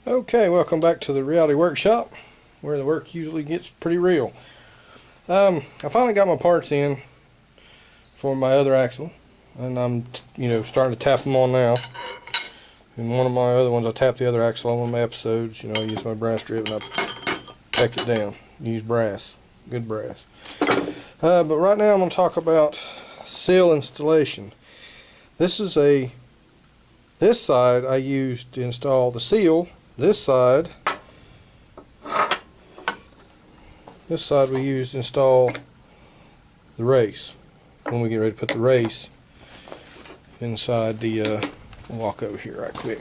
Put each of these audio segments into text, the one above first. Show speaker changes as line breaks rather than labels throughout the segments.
Okay, welcome back to the Reality Workshop, where the work usually gets pretty real. I finally got my parts in for my other axle, and I'm, starting to tap them on now. In one of my other ones, I tapped the other axle on one of my episodes. I use my brass drive and I peck it down. Use brass, good brass. But right now I'm going to talk about seal installation. This side I used to install the seal. This side we used to install the race. When we get ready to put the race inside the, I'll walk over here right quick.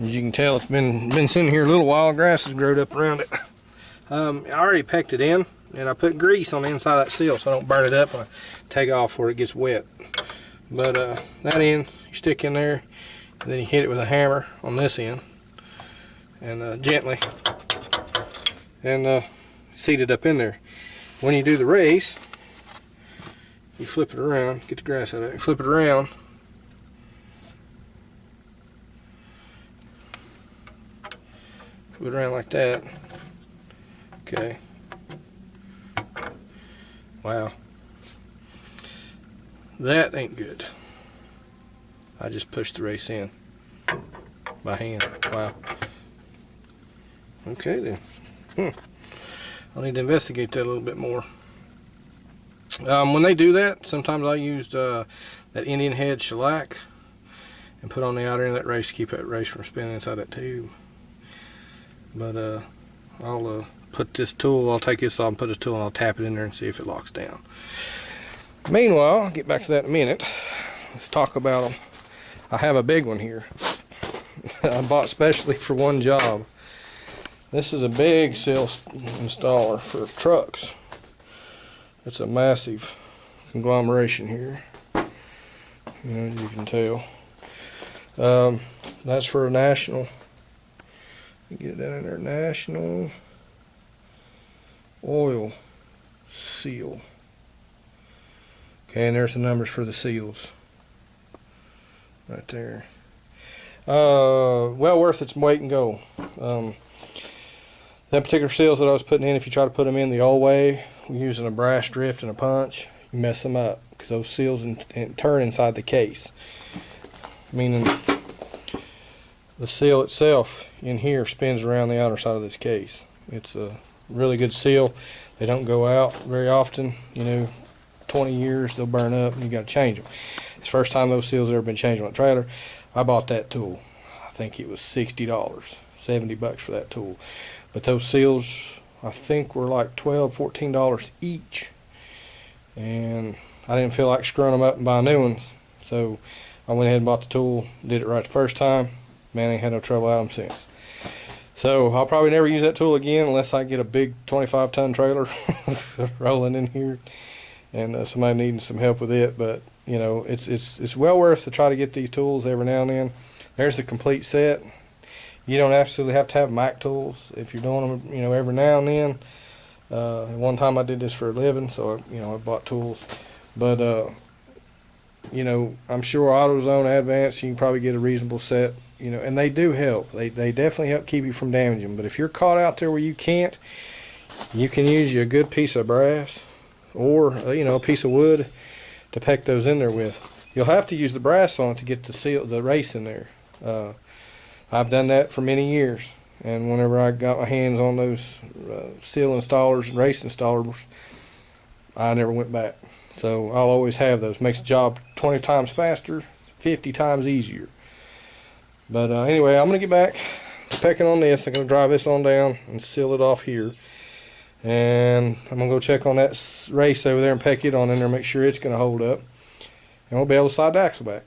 As you can tell, it's been sitting here a little while. Grass has grown up around it. I already pecked it in, and I put grease on the inside of that seal so I don't burn it up when I take off where it gets wet. But that end, you stick in there, and then you hit it with a hammer on this end, and gently, and seat it up in there. When you do the race, you flip it around, get the grass out of it, you flip it around, flip it around like that. Okay. Wow. That ain't good. I just pushed the race in by hand. Wow. Okay then. I need to investigate that a little bit more. When they do that, sometimes I used that Indian head shellac and put on the outer end of that race to keep that race from spinning inside that tube. But I'll put this tool, I'll take this off and put a tool and I'll tap it in there and see if it locks down. Meanwhile, I'll get back to that in a minute. Let's talk about them. I have a big one here. I bought specially for one job. This is a big seal installer for trucks. It's a massive conglomeration here. As you can tell. That's for a national. Get it down in there. National oil seal. Okay, and there's the numbers for the seals. Right there. Well worth its weight in gold. That particular seals that I was putting in, if you try to put them in the old way, using a brass drift and a punch, you mess them up because those seals turn inside the case. Meaning the seal itself in here spins around the outer side of this case. It's a really good seal. They don't go out very often. 20 years they'll burn up and you got to change them. It's the first time those seals have ever been changed on a trailer. I bought that tool. I think it was $60, $70 for that tool. But those seals I think were like $12, $14 each. And I didn't feel like screwing them up and buying new ones. So I went ahead and bought the tool, did it right the first time. Man, I ain't had no trouble out of them since. So I'll probably never use that tool again unless I get a big 25-ton trailer rolling in here and somebody needing some help with it. But it's well worth to try to get these tools every now and then. There's the complete set. You don't absolutely have to have Mac tools if you're doing them every now and then. One time I did this for a living, so I bought tools. But I'm sure AutoZone Advance, you can probably get a reasonable set. And they do help. They definitely help keep you from damaging. But if you're caught out there where you can't, you can use a good piece of brass or a piece of wood to peck those in there with. You'll have to use the brass on it to get the race in there. I've done that for many years, and whenever I got my hands on those seal installers and race installers, I never went back. So I'll always have those. Makes the job 20 times faster, 50 times easier. But anyway, I'm going to get back to pecking on this. I'm going to drive this on down and seal it off here. And I'm going to go check on that race over there and peck it on in there, make sure it's going to hold up. And we'll be able to slide the axle back.